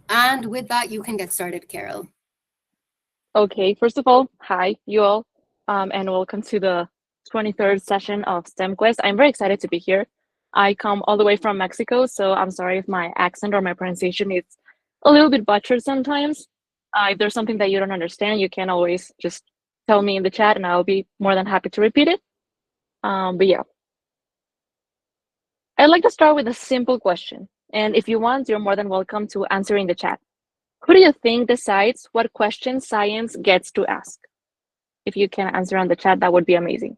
And with that, you can get started, Carol. Okay, first of all, hi, you all, and welcome to the 23rd session of STEM Quest. I'm very excited to be here. I come all the way from Mexico, so I'm sorry if my accent or my pronunciation is a little bit butchered sometimes. If there's something that you don't understand, you can always just tell me in the chat, and I'll be more than happy to repeat it. But yeah, I'd like to start with a simple question, and if you want, you're more than welcome to answer in the chat. Who do you think decides what questions science gets to ask? If you can answer on the chat, that would be amazing.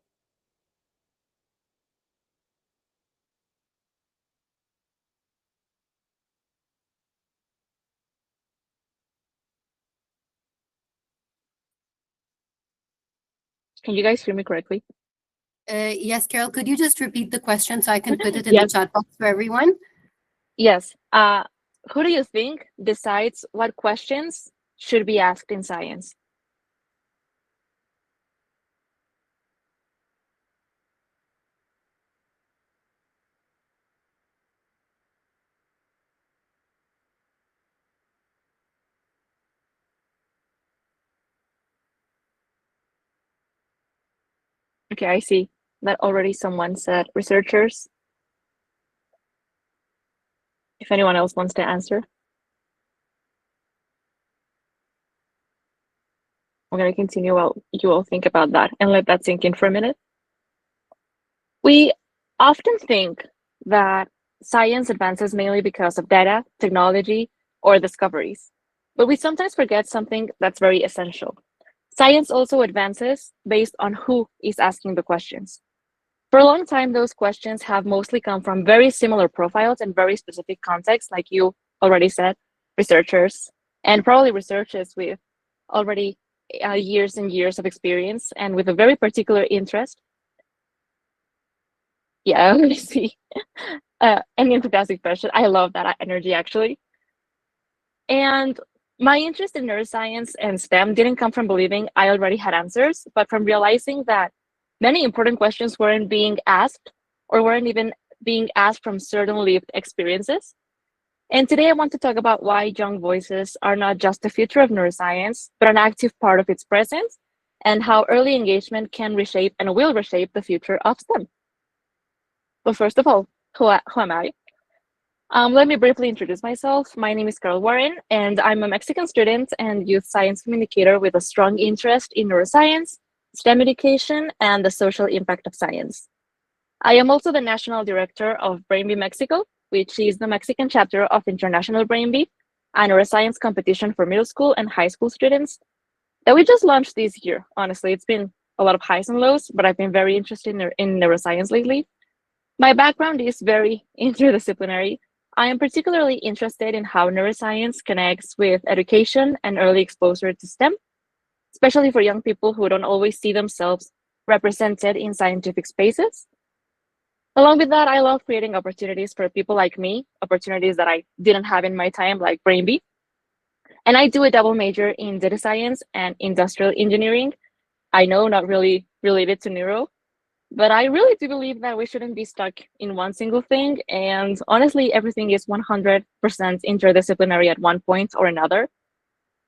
Can you guys hear me correctly? Yes, Carol, could you just repeat the question so I can put it in the Yes, chat box for everyone? yes. Who do you think decides what questions should be asked in science? Okay, I see that already someone said researchers. If anyone else wants to answer, I'm going to continue while you all think about that and let that sink in for a minute. We often think that science advances mainly because of data, technology, or discoveries, but we sometimes forget something that's very essential. Science also advances based on who is asking the questions. For a long time, those questions have mostly come from very similar profiles and very specific contexts, like you already said, researchers, and probably researchers with already years and years of experience and with a very particular interest. Yeah, I already see an enthusiastic person. I love that energy actually. And my interest in neuroscience and STEM didn't come from believing I already had answers, but from realizing that many important questions weren't being asked or weren't even being asked from certain lived experiences. And today I want to talk about why young voices are not just the future of neuroscience, but an active part of its present, and how early engagement can reshape and will reshape the future of STEM. But first of all, who am I? Let me briefly introduce myself. My name is Carol Warren, and I'm a Mexican student and youth science communicator with a strong interest in neuroscience, STEM education, and the social impact of science. I am also the national director of BrainBee Mexico, which is the Mexican chapter of International BrainBee, a neuroscience competition for middle school and high school students that we just launched this year. Honestly, it's been a lot of highs and lows, but I've been very interested in neuroscience lately. My background is very interdisciplinary. I am particularly interested in how neuroscience connects with education and early exposure to STEM, especially for young people who don't always see themselves represented in scientific spaces. Along with that, I love creating opportunities for people like me, opportunities that I didn't have in my time, like BrainBee. And I do a double major in data science and industrial engineering. I know not really related to neuro, but I really do believe that we shouldn't be stuck in one single thing. And honestly, everything is 100% interdisciplinary at one point or another.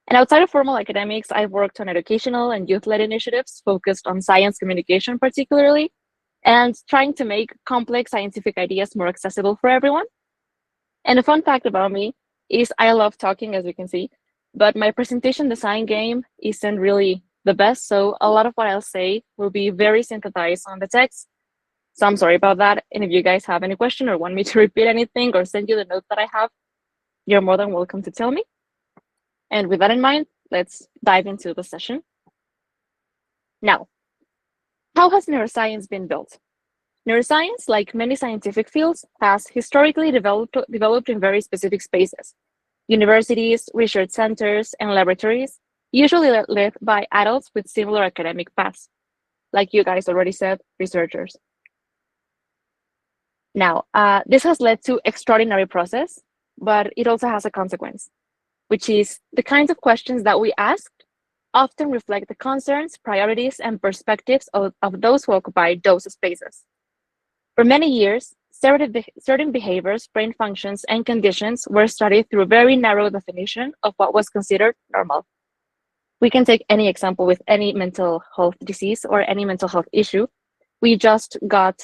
And outside of formal academics, I've worked on educational and youth led initiatives focused on science communication, particularly, and trying to make complex scientific ideas more accessible for everyone. And a fun fact about me is I love talking, as you can see, but my presentation design game isn't really the best. So a lot of what I'll say will be very synthesized on the text. So I'm sorry about that. And if you guys have any question or want me to repeat anything or send you the notes that I have, you're more than welcome to tell me. And with that in mind, let's dive into the session. Now, how has neuroscience been built? Neuroscience, like many scientific fields, has historically developed in very specific spaces: universities, research centers, and laboratories, usually led by adults with similar academic paths, like you guys already said, researchers. Now, this has led to extraordinary process, but it also has a consequence, which is the kinds of questions that we ask often reflect the concerns, priorities, and perspectives of those who occupy those spaces. For many years, certain behaviors, brain functions, and conditions were studied through a very narrow definition of what was considered normal. We can take any example with any mental health disease or any mental health issue. We just got,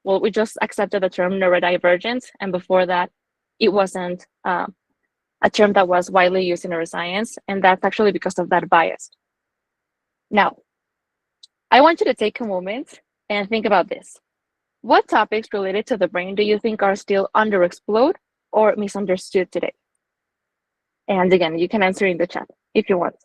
we just accepted the term neurodivergent, and before that, it wasn't a term that was widely used in neuroscience, and that's actually because of that bias. Now, I want you to take a moment and think about this. What topics related to the brain do you think are still underexplored or misunderstood today? And again, you can answer in the chat if you want.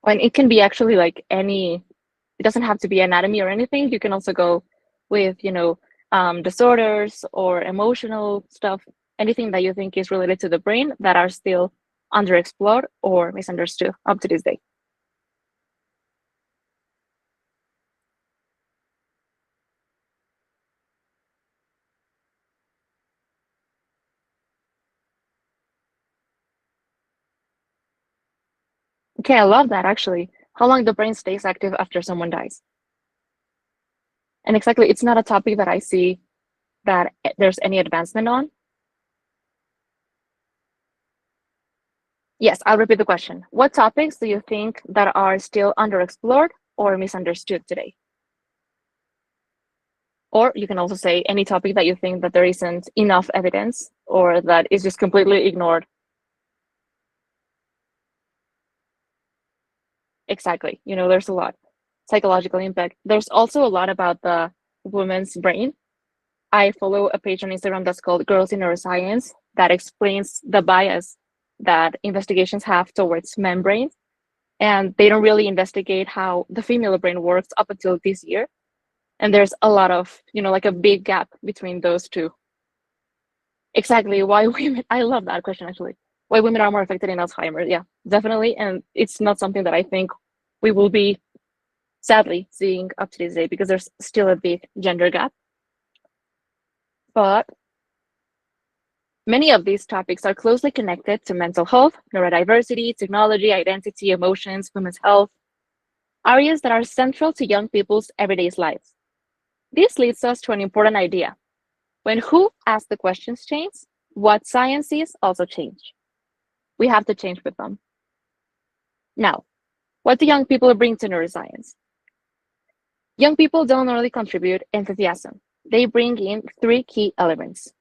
And it can be actually like any, it doesn't have to be anatomy or anything. You can also go with, disorders or emotional stuff, anything that you think is related to the brain that are still underexplored or misunderstood up to this day. Okay, I love that actually. How long the brain stays active after someone dies. And exactly, it's not a topic that I see that there's any advancement on. Yes, I'll repeat the question. What topics do you think that are still underexplored or misunderstood today? Or you can also say any topic that you think that there isn't enough evidence or that is just completely ignored. Exactly, there's a lot. Psychological impact. There's also a lot about the woman's brain. I follow a page on Instagram that's called Girls in Neuroscience that explains the bias that investigations have towards men brains. And they don't really investigate how the female brain works up until this year. And there's a lot of, like a big gap between those two. Exactly. Why women, I love that question actually. Why women are more affected in Alzheimer's. Yeah, definitely. And it's not something that I think we will be sadly seeing up to this day because there's still a big gender gap. But many of these topics are closely connected to mental health, neurodiversity, technology, identity, emotions, women's health, areas that are central to young people's everyday lives. This leads us to an important idea. When who asks the questions change, what science is also change. We have to change with them. Now, what do young people bring to neuroscience? Young people don't only contribute enthusiasm. They bring in 3 key elements.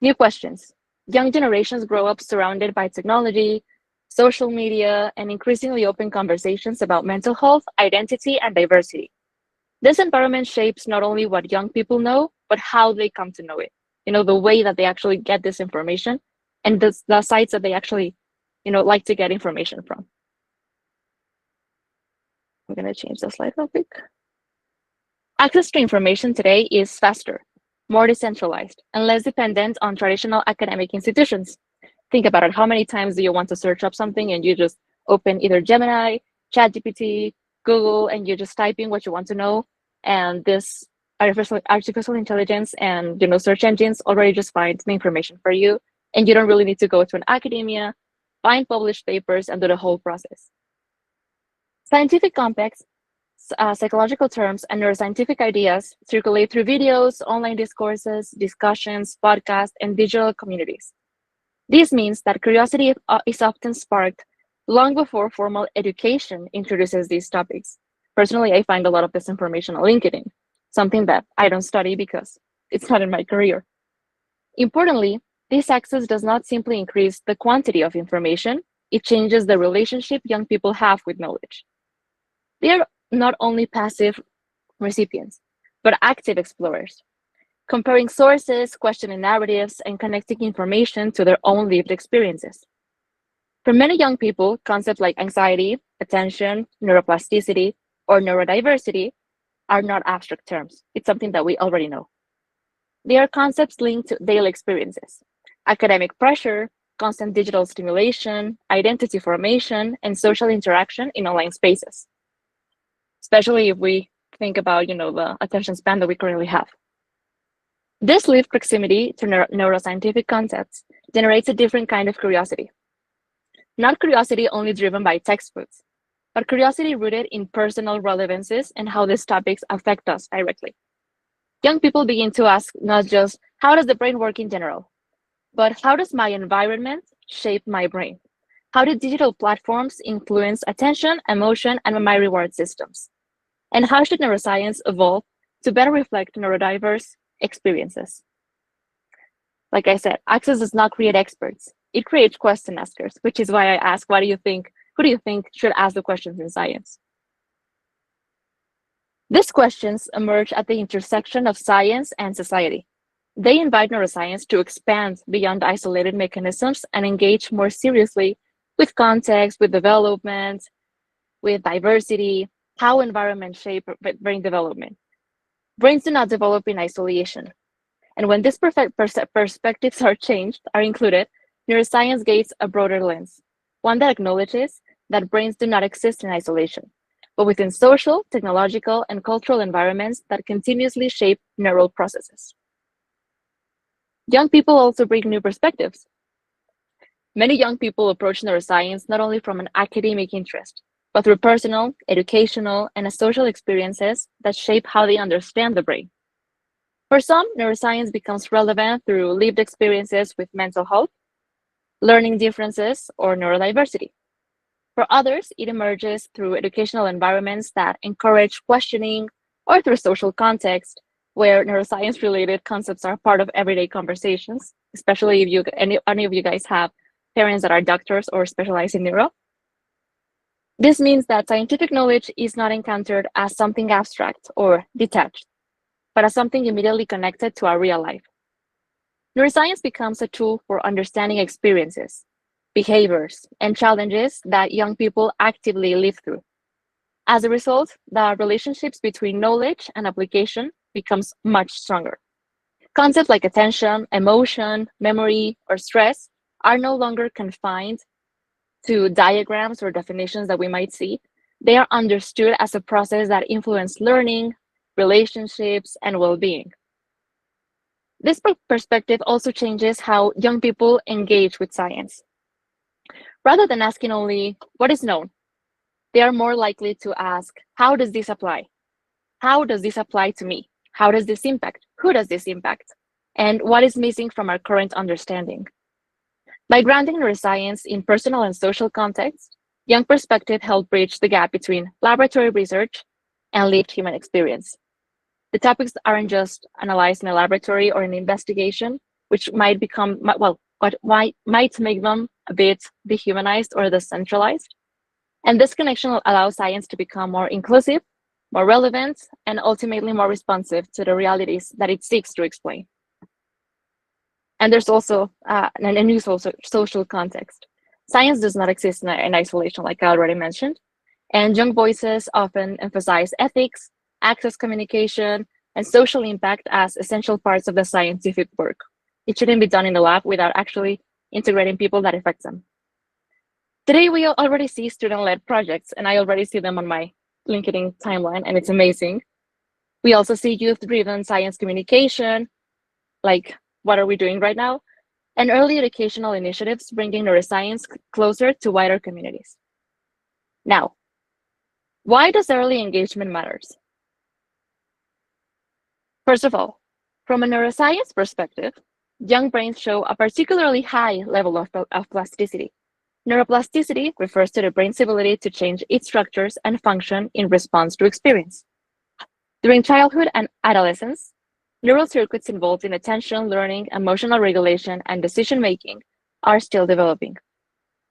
New questions. Young generations grow up surrounded by technology, social media, and increasingly open conversations about mental health, identity, and diversity. This environment shapes not only what young people know, but how they come to know it. The way that they actually get this information and the sites that they actually, like to get information from. I'm going to change the slide real quick. Access to information today is faster, more decentralized, and less dependent on traditional academic institutions. Think about it. How many times do you want to search up something and you just open either Gemini, ChatGPT, Google, and you just type in what you want to know, and this artificial intelligence and search engines already just find the information for you, and you don't really need to go to an academia, find published papers, and do the whole process. Scientific context, psychological terms, and neuroscientific ideas circulate through videos, online discourses, discussions, podcasts, and digital communities. This means that curiosity is often sparked long before formal education introduces these topics. Personally, I find a lot of this information on LinkedIn, something that I don't study because it's not in my career. Importantly, this access does not simply increase the quantity of information, it changes the relationship young people have with knowledge. They are not only passive recipients, but active explorers, comparing sources, questioning narratives, and connecting information to their own lived experiences. For many young people, concepts like anxiety, attention, neuroplasticity, or neurodiversity are not abstract terms. It's something that we already know. They are concepts linked to daily experiences, academic pressure, constant digital stimulation, identity formation, and social interaction in online spaces, especially if we think about the attention span that we currently have. This lived proximity to neuroscientific concepts generates a different kind of curiosity. Not curiosity only driven by textbooks, but curiosity rooted in personal relevances and how these topics affect us directly. Young people begin to ask not just how does the brain work in general, but how does my environment shape my brain? How do digital platforms influence attention, emotion, and my reward systems? And how should neuroscience evolve to better reflect neurodiverse experiences? Like I said, access does not create experts. It creates question askers, which is why I ask, what do you think? Who do you think should ask the questions in science? These questions emerge at the intersection of science and society. They invite neuroscience to expand beyond isolated mechanisms and engage more seriously with context, with development, with diversity, how environment shape brain development. Brains do not develop in isolation. And when these perspectives are included, neuroscience gains a broader lens, one that acknowledges that brains do not exist in isolation, but within social, technological, and cultural environments that continuously shape neural processes. Young people also bring new perspectives. Many young people approach neuroscience not only from an academic interest, but through personal, educational, and social experiences that shape how they understand the brain. For some, neuroscience becomes relevant through lived experiences with mental health, learning differences, or neurodiversity. For others, it emerges through educational environments that encourage questioning or through social context where neuroscience-related concepts are part of everyday conversations, especially if any of you guys have parents that are doctors or specialize in neuro. This means that scientific knowledge is not encountered as something abstract or detached, but as something immediately connected to our real life. Neuroscience becomes a tool for understanding experiences, behaviors, and challenges that young people actively live through. As a result, the relationships between knowledge and application becomes much stronger. Concepts like attention, emotion, memory, or stress are no longer confined to diagrams or definitions that we might see. They are understood as a process that influences learning, relationships, and well-being. This perspective also changes how young people engage with science. Rather than asking only what is known, they are more likely to ask, how does this apply? How does this apply to me? How does this impact? Who does this impact? And what is missing from our current understanding? By grounding neuroscience in personal and social context, young perspective help bridge the gap between laboratory research and lived human experience. The topics aren't just analyzed in a laboratory or an investigation, which might become, well, what might make them a bit dehumanized or decentralized. And this connection allows science to become more inclusive, more relevant, and ultimately more responsive to the realities that it seeks to explain. And there's also a new social context. Science does not exist in isolation, like I already mentioned. And young voices often emphasize ethics, access communication, and social impact as essential parts of the scientific work. It shouldn't be done in the lab without actually integrating people that affect them. Today, we already see student-led projects, and I already see them on my LinkedIn timeline, and it's amazing. We also see youth-driven science communication, like what are we doing right now, and early educational initiatives bringing neuroscience closer to wider communities. Now, why does early engagement matters? First of all, from a neuroscience perspective, young brains show a particularly high level of plasticity. Neuroplasticity refers to the brain's ability to change its structures and function in response to experience. During childhood and adolescence, neural circuits involved in attention, learning, emotional regulation, and decision-making are still developing.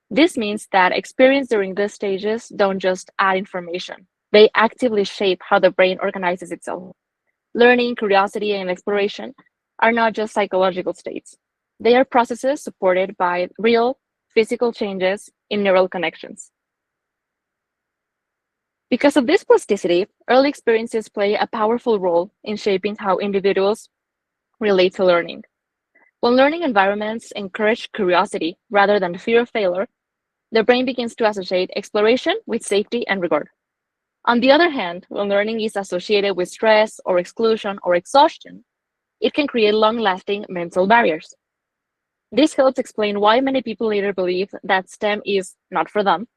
This means that experience during these stages don't just add information, they actively shape how the brain organizes itself. Learning, curiosity, and exploration are not just psychological states. They are processes supported by real physical changes in neural connections. Because of this plasticity, early experiences play a powerful role in shaping how individuals relate to learning. When learning environments encourage curiosity rather than fear of failure, the brain begins to associate exploration with safety and reward. On the other hand, when learning is associated with stress or exclusion or exhaustion, it can create long-lasting mental barriers. This helps explain why many people later believe that STEM is not for them.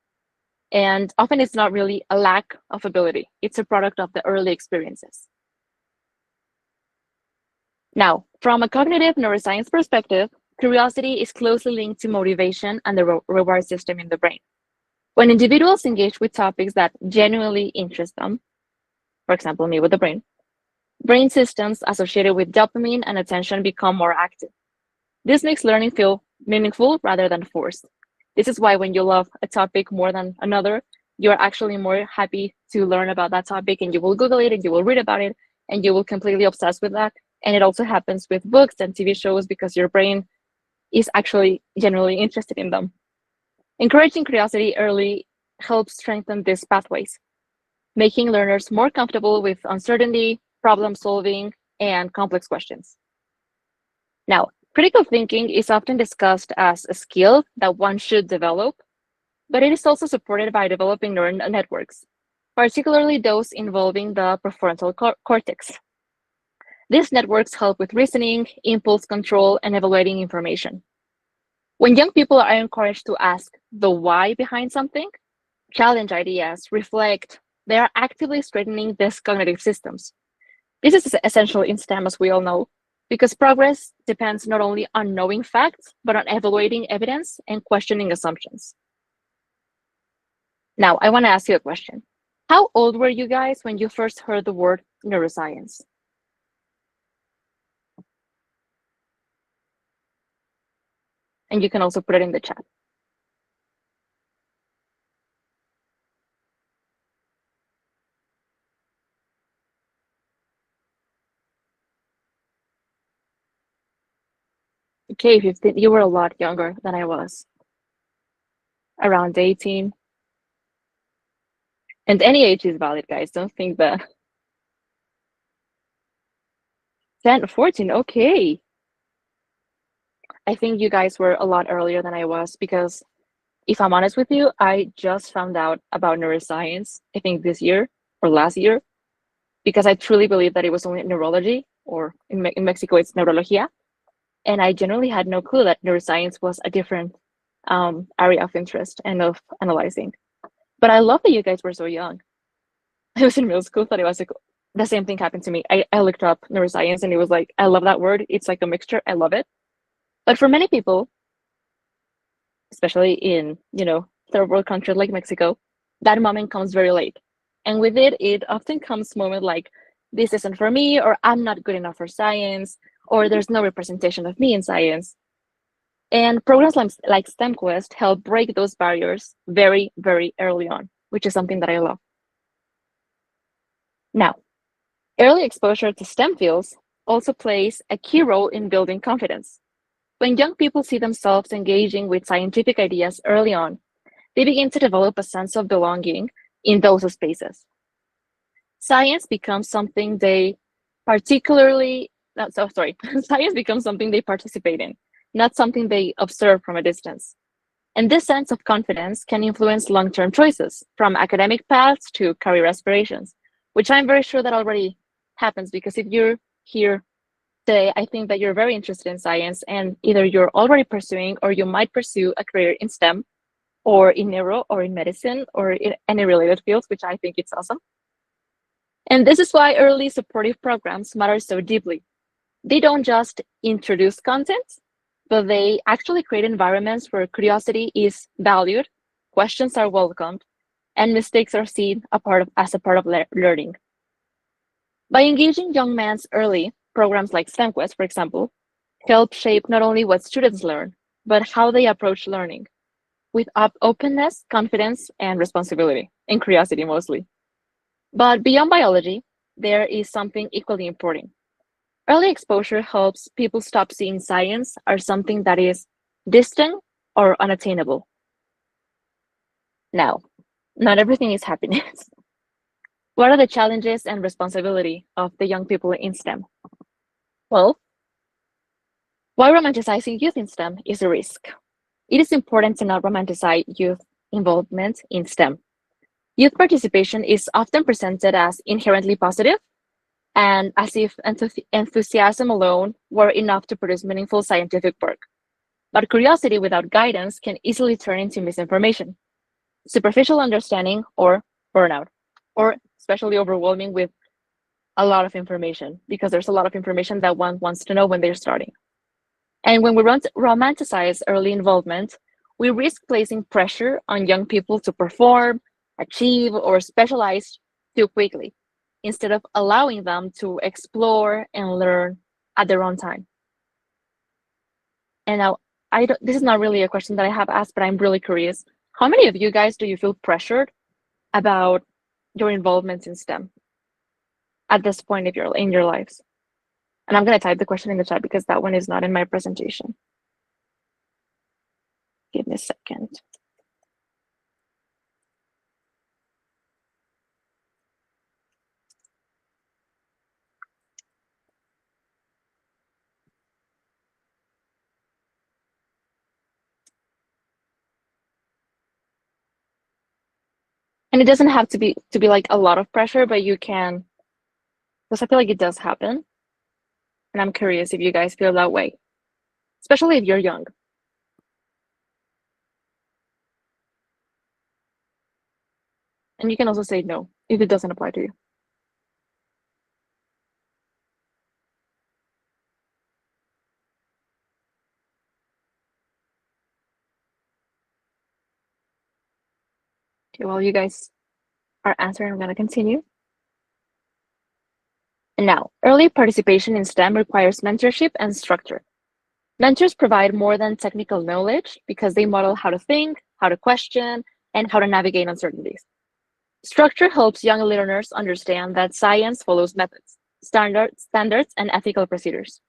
And often it's not really a lack of ability, it's a product of the early experiences. Now, from a cognitive neuroscience perspective, curiosity is closely linked to motivation and the reward system in the brain. When individuals engage with topics that genuinely interest them, for example, me with the brain systems associated with dopamine and attention become more active. This makes learning feel meaningful rather than forced. This is why when you love a topic more than another, you're actually more happy to learn about that topic, and you will Google it and you will read about it and you will completely obsess with that. And it also happens with books and TV shows because your brain is actually genuinely interested in them. Encouraging curiosity early helps strengthen these pathways, making learners more comfortable with uncertainty, problem solving, and complex questions. Now, critical thinking is often discussed as a skill that one should develop, but it is also supported by developing neural networks, particularly those involving the prefrontal cortex. These networks help with reasoning, impulse control, and evaluating information. When young people are encouraged to ask the why behind something, challenge ideas, reflect, they are actively strengthening these cognitive systems. This is essential in STEM, as we all know, because progress depends not only on knowing facts, but on evaluating evidence and questioning assumptions. Now, I want to ask you a question. How old were you guys when you first heard the word neuroscience? And you can also put it in the chat. Okay, 15, you were a lot younger than I was, around 18. And any age is valid, guys. Don't think that 10, 14, okay. I think you guys were a lot earlier than I was because if I'm honest with you, I just found out about neuroscience, I think this year or last year, because I truly believe that it was only neurology, or in Mexico, it's neurología. And I generally had no clue that neuroscience was a different area of interest and of analyzing. But I love that you guys were so young. I was in middle school, thought it was like, the same thing happened to me. I looked up neuroscience and it was like, I love that word. It's like a mixture. I love it. But for many people, especially in, third world countries like Mexico, that moment comes very late. And with it, it often comes moment like, this isn't for me, or I'm not good enough for science, or there's no representation of me in science. And programs like STEM Quest help break those barriers very, very early on, which is something that I love. Now, early exposure to STEM fields also plays a key role in building confidence. When young people see themselves engaging with scientific ideas early on, they begin to develop a sense of belonging in those spaces. Science becomes something they science becomes something they participate in, not something they observe from a distance. And this sense of confidence can influence long-term choices, from academic paths to career aspirations, which I'm very sure that already happens, because if you're here today, I think that you're very interested in science, and either you're already pursuing or you might pursue a career in STEM or in neuro or in medicine or in any related fields, which I think it's awesome. And this is why early supportive programs matter so deeply. They don't just introduce content, but they actually create environments where curiosity is valued, questions are welcomed, and mistakes are seen as a part of learning. By engaging young minds early, programs like STEM Quest, for example, help shape not only what students learn, but how they approach learning, with openness, confidence, and responsibility, and curiosity mostly. But beyond biology, there is something equally important. Early exposure helps people stop seeing science as something that is distant or unattainable. Now, not everything is happiness. What are the challenges and responsibility of the young people in STEM? Well, why romanticizing youth in STEM is a risk. It is important to not romanticize youth involvement in STEM. Youth participation is often presented as inherently positive, and as if enthusiasm alone were enough to produce meaningful scientific work. But curiosity without guidance can easily turn into misinformation, superficial understanding, or burnout, or especially overwhelming with a lot of information, because there's a lot of information that one wants to know when they're starting. And when we romanticize early involvement, we risk placing pressure on young people to perform, achieve, or specialize too quickly, instead of allowing them to explore and learn at their own time. And now, this is not really a question that I have asked, but I'm really curious. How many of you guys do you feel pressured about your involvement in STEM at this point in your lives? And I'm going to type the question in the chat because that one is not in my presentation. Give me a second. And it doesn't have to be like a lot of pressure, but you can, because I feel like it does happen. And I'm curious if you guys feel that way, especially if you're young. And you can also say no if it doesn't apply to you. Okay, while you guys are answering, I'm going to continue. And now, early participation in STEM requires mentorship and structure. Mentors provide more than technical knowledge because they model how to think, how to question, and how to navigate uncertainties. Structure helps young learners understand that science follows methods, standards, and ethical procedures.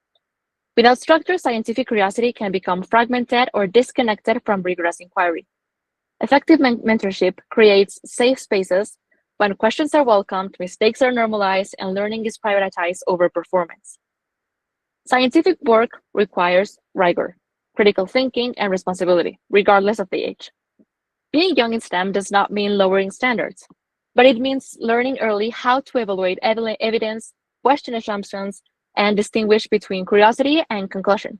Without structure, scientific curiosity can become fragmented or disconnected from rigorous inquiry. Effective mentorship creates safe spaces when questions are welcomed, mistakes are normalized, and learning is prioritized over performance. Scientific work requires rigor, critical thinking, and responsibility, regardless of the age. Being young in STEM does not mean lowering standards, but it means learning early how to evaluate evidence, question assumptions, and distinguish between curiosity and conclusion.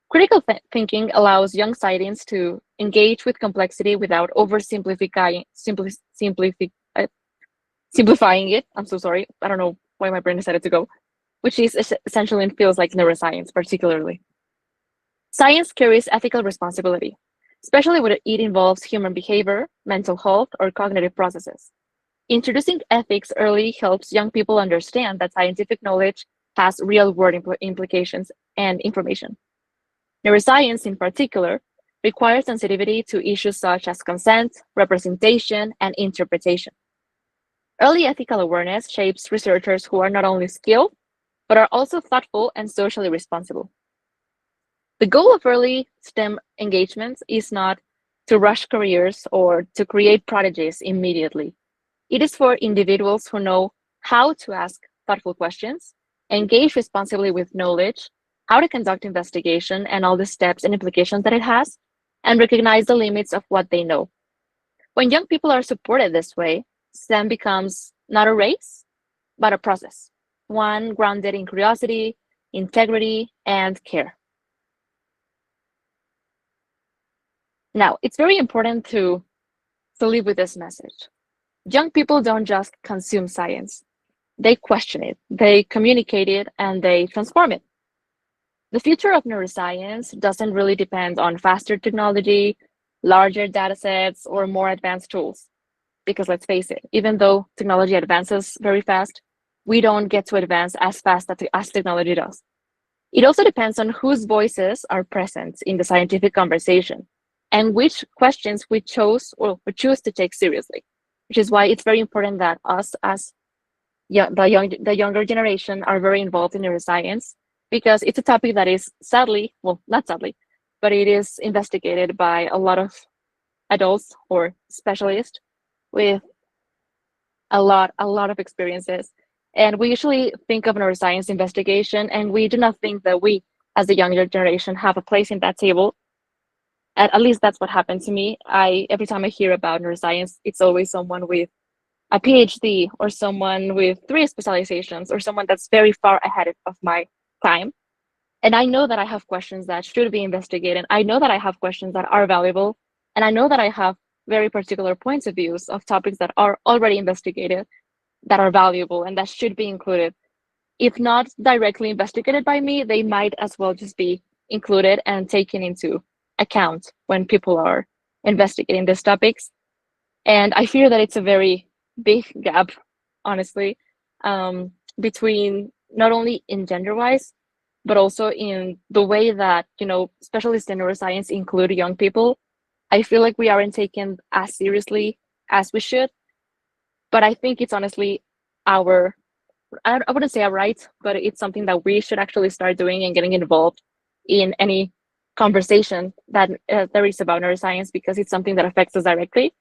Critical thinking allows young scientists to engage with complexity without oversimplifying it. I'm so sorry. I don't know why my brain decided to go, which is essentially and feels like neuroscience, particularly. Science carries ethical responsibility, especially when it involves human behavior, mental health, or cognitive processes. Introducing ethics early helps young people understand that scientific knowledge has real-world implications and information. Neuroscience, in particular, requires sensitivity to issues such as consent, representation, and interpretation. Early ethical awareness shapes researchers who are not only skilled, but are also thoughtful and socially responsible. The goal of early STEM engagements is not to rush careers or to create prodigies immediately. It is for individuals who know how to ask thoughtful questions, engage responsibly with knowledge, how to conduct investigation and all the steps and implications that it has, and recognize the limits of what they know. When young people are supported this way, STEM becomes not a race, but a process, one grounded in curiosity, integrity, and care. Now, it's very important to leave with this message. Young people don't just consume science. They question it, they communicate it, and they transform it. The future of neuroscience doesn't really depend on faster technology, larger data sets, or more advanced tools. Because let's face it, even though technology advances very fast, we don't get to advance as fast as technology does. It also depends on whose voices are present in the scientific conversation and which questions we choose to take seriously, which is why it's very important that us as the younger generation are very involved in neuroscience, because it's a topic that is sadly, well, not sadly, but it is investigated by a lot of adults or specialists with a lot of experiences. And we usually think of neuroscience investigation, and we do not think that we, as the younger generation, have a place in that table. At least that's what happened to me. Every time I hear about neuroscience, it's always someone with a PhD or someone with 3 specializations or someone that's very far ahead of my time. And I know that I have questions that should be investigated. I know that I have questions that are valuable. And I know that I have very particular points of views of topics that are already investigated, that are valuable, and that should be included. If not directly investigated by me, they might as well just be included and taken into account when people are investigating these topics. And I fear that it's a very big gap, honestly, between not only in gender wise, but also in the way that, specialists in neuroscience include young people. I feel like we aren't taken as seriously as we should. But I think it's honestly our, I wouldn't say a right, but it's something that we should actually start doing and getting involved in any conversation that there is about neuroscience, because it's something that affects us directly.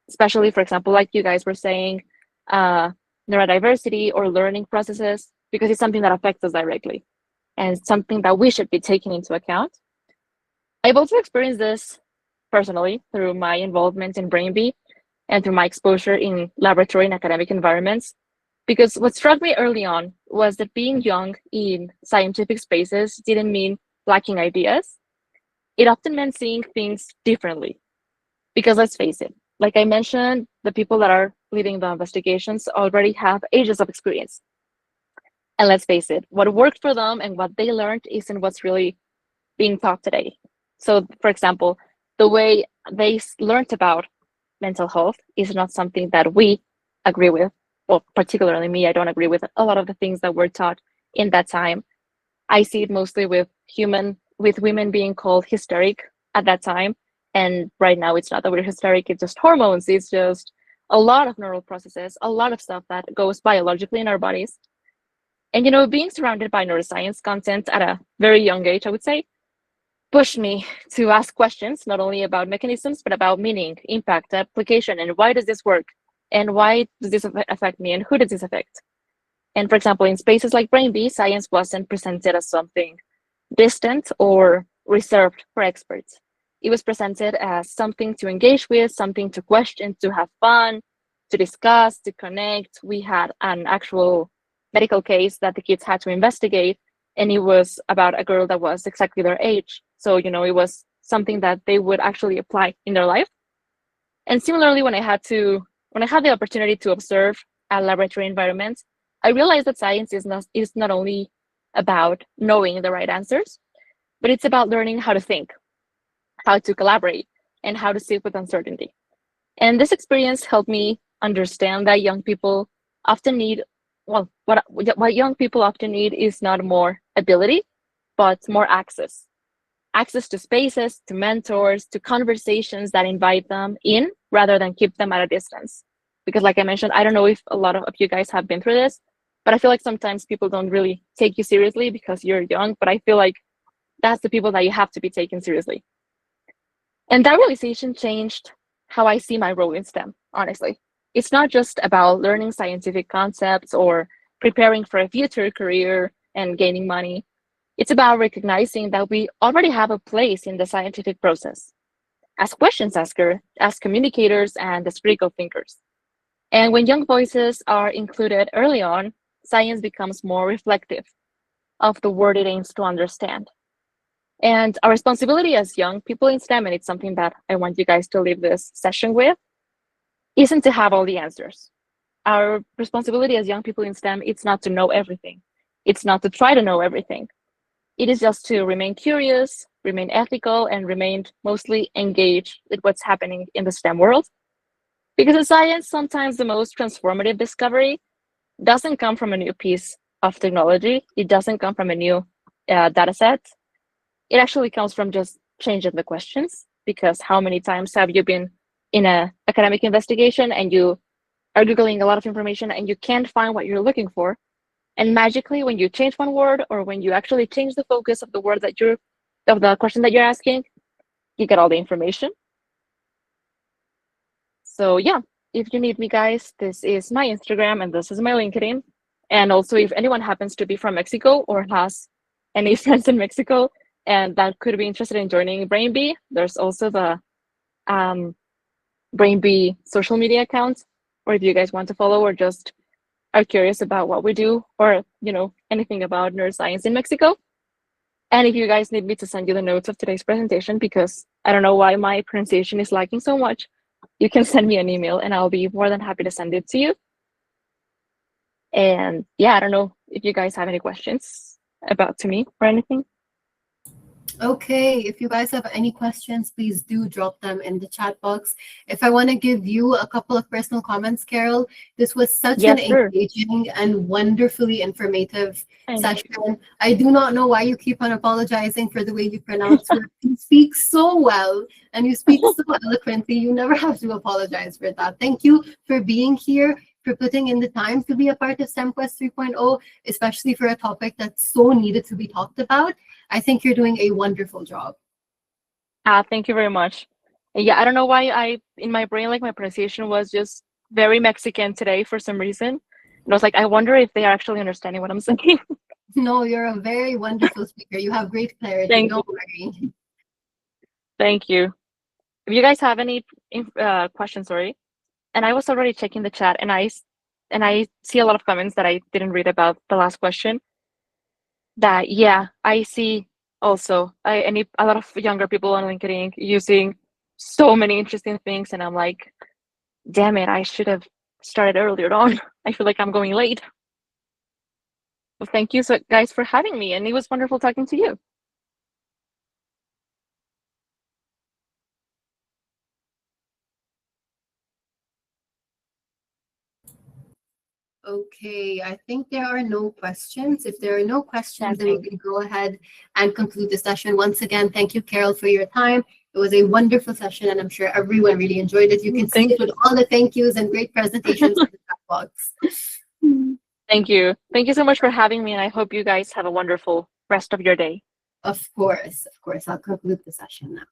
Especially, for example, like you guys were saying, neurodiversity or learning processes, because it's something that affects us directly and something that we should be taking into account. I've also experienced this personally through my involvement in BrainB and through my exposure in laboratory and academic environments. Because what struck me early on was that being young in scientific spaces didn't mean lacking ideas. It often meant seeing things differently. Because let's face it, like I mentioned, the people that are leading the investigations already have ages of experience. And let's face it, what worked for them and what they learned isn't what's really being taught today. So, for example, the way they learned about mental health is not something that we agree with. Well, particularly me, I don't agree with a lot of the things that were taught in that time. I see it mostly with women being called hysteric at that time. And right now it's not that we're hysteric, it's just hormones. It's just a lot of neural processes, a lot of stuff that goes biologically in our bodies. And being surrounded by neuroscience content at a very young age, I would say, pushed me to ask questions, not only about mechanisms, but about meaning, impact, application, and why does this work? And why does this affect me? And who does this affect? And for example, in spaces like BrainB, science wasn't presented as something distant or reserved for experts. It was presented as something to engage with, something to question, to have fun, to discuss, to connect. We had an actual medical case that the kids had to investigate, and it was about a girl that was exactly their age. So, it was something that they would actually apply in their life. And similarly, when I had the opportunity to observe a laboratory environment, I realized that science is not only about knowing the right answers, but it's about learning how to think, how to collaborate, and how to sit with uncertainty. And this experience helped me understand that young people often need, well, what young people often need is not more ability, but more access. Access to spaces, to mentors, to conversations that invite them in rather than keep them at a distance. Because like I mentioned, I don't know if a lot of you guys have been through this, but I feel like sometimes people don't really take you seriously because you're young, but I feel like that's the people that you have to be taken seriously. And that realization changed how I see my role in STEM, honestly. It's not just about learning scientific concepts or preparing for a future career and gaining money. It's about recognizing that we already have a place in the scientific process as questions askers, as communicators, and as critical thinkers. And when young voices are included early on, science becomes more reflective of the world it aims to understand. And our responsibility as young people in STEM, and it's something that I want you guys to leave this session with, isn't to have all the answers. Our responsibility as young people in STEM, it's not to know everything. It's not to try to know everything. It is just to remain curious, remain ethical, and remain mostly engaged with what's happening in the STEM world. Because in science, sometimes the most transformative discovery doesn't come from a new piece of technology. It doesn't come from a new data set. It actually comes from just changing the questions. Because how many times have you been in an academic investigation and you are Googling a lot of information and you can't find what you're looking for? And magically, when you change one word or when you actually change the focus of the word of the question that you're asking, you get all the information. So yeah, if you need me, guys, this is my Instagram and this is my LinkedIn. And also, if anyone happens to be from Mexico or has any friends in Mexico and that could be interested in joining BrainB, there's also the BrainB social media account, or if you guys want to follow or just are curious about what we do or anything about neuroscience in Mexico, And if you guys need me to send you the notes of today's presentation, because I don't know why my pronunciation is lagging so much, you can send me an email and I'll be more than happy to send it to you. And yeah, I don't know if you guys have any questions about to me or anything. Okay, if you guys have any questions, please do drop them in the chat box. If I want to give you a couple of personal comments, Carol, this was such an Yes, sure. engaging and wonderfully informative Thank session. I do not know why you keep on apologizing for the way you pronounce words. You speak so well and you speak so eloquently. You never have to apologize for that. Thank you for being here, for putting in the time to be a part of STEMQuest 3.0, especially for a topic that's so needed to be talked about. I think you're doing a wonderful job. Thank you very much. Yeah, I don't know why in my brain, like my pronunciation was just very Mexican today for some reason. And I was like, I wonder if they are actually understanding what I'm saying. No, you're a very wonderful speaker. You have great clarity. Thank Don't worry. Thank you. If you guys have any questions, sorry. And I was already checking the chat, and I see a lot of comments that I didn't read about the last question. That yeah, I see also. I need a lot of younger people on LinkedIn using so many interesting things, and I'm like, damn it, I should have started earlier on. I feel like I'm going late. Well, thank you, so guys, for having me, and it was wonderful talking to you. Okay, I think there are no questions. If there are no questions, then we Perfect. can go ahead and conclude the session. Once again, thank you, Carol, for your time. It was a wonderful session, and I'm sure everyone really enjoyed it. You can see Thank it with all the thank yous and great presentations in the chat box. Thank you. Thank you so much for having me, and I hope you guys have a wonderful rest of your day. Of course, of course. I'll conclude the session now.